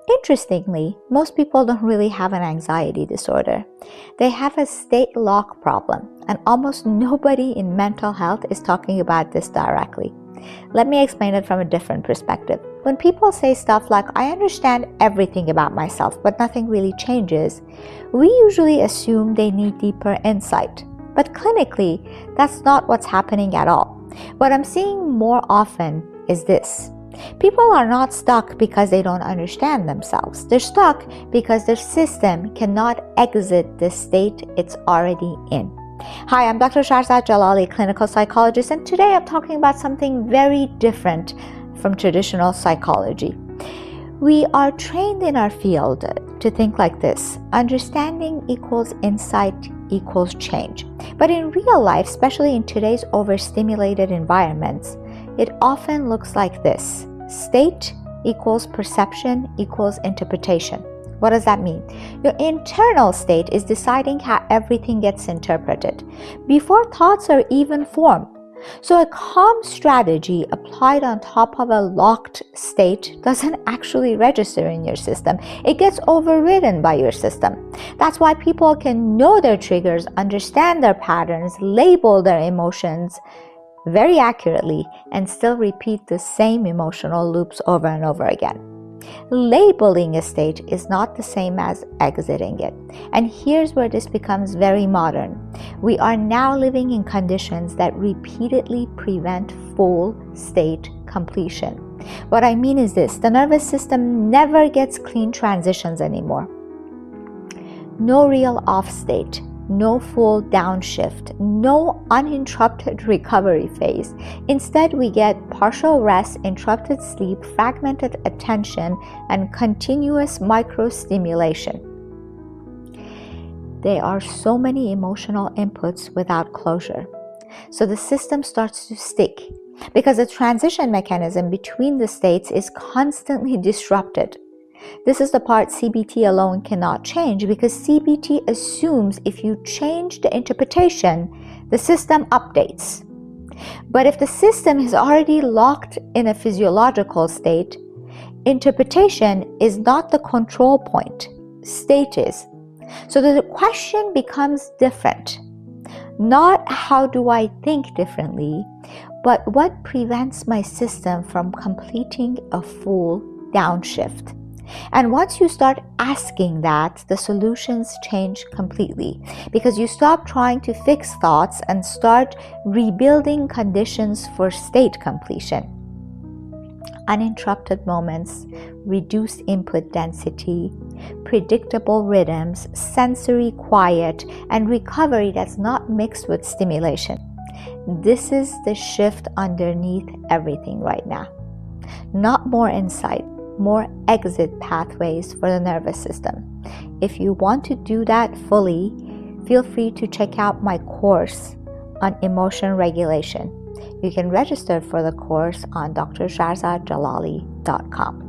Interestingly, most people don't really have an anxiety disorder. They have a state lock problem, and almost nobody in mental health is talking about this directly. Let me explain it from a different perspective. When people say stuff like, "I understand everything about myself, but nothing really changes," we usually assume they need deeper insight. But clinically, that's not what's happening at all. What I'm seeing more often is this. People are not stuck because they don't understand themselves. They're stuck because their system cannot exit the state it's already in. Hi, I'm Dr. Shahrzad Jalali, clinical psychologist, and today I'm talking about something very different from traditional psychology. We are trained in our field to think like this: understanding equals insight equals change. But in real life, especially in today's overstimulated environments, it often looks like this: state equals perception equals interpretation. What does that mean? Your internal state is deciding how everything gets interpreted before thoughts are even formed. So a calm strategy applied on top of a locked state doesn't actually register in your system. It gets overridden by your system. That's why people can know their triggers, understand their patterns, label their emotions very accurately, and still repeat the same emotional loops over and over again. Labeling a state is not the same as exiting it. And here's where this becomes very modern. We are now living in conditions that repeatedly prevent full state completion. What I mean is this: the nervous system never gets clean transitions anymore. No real off state, no full downshift, no uninterrupted recovery phase. Instead, we get partial rest, interrupted sleep, fragmented attention, and continuous micro-stimulation. There are so many emotional inputs without closure. So the system starts to stick because the transition mechanism between the states is constantly disrupted. This is the part CBT alone cannot change, because CBT assumes if you change the interpretation, the system updates. But if the system is already locked in a physiological state, interpretation is not the control point, state is. So the question becomes different. Not how do I think differently, but what prevents my system from completing a full downshift? And once you start asking that, the solutions change completely, because you stop trying to fix thoughts and start rebuilding conditions for state completion. Uninterrupted moments, reduced input density, predictable rhythms, sensory quiet, and recovery that's not mixed with stimulation. This is the shift underneath everything right now. Not more insight, more exit pathways for the nervous system. If you want to do that fully, feel free to check out my course on emotion regulation. You can register for the course on drshahrzadjalali.com.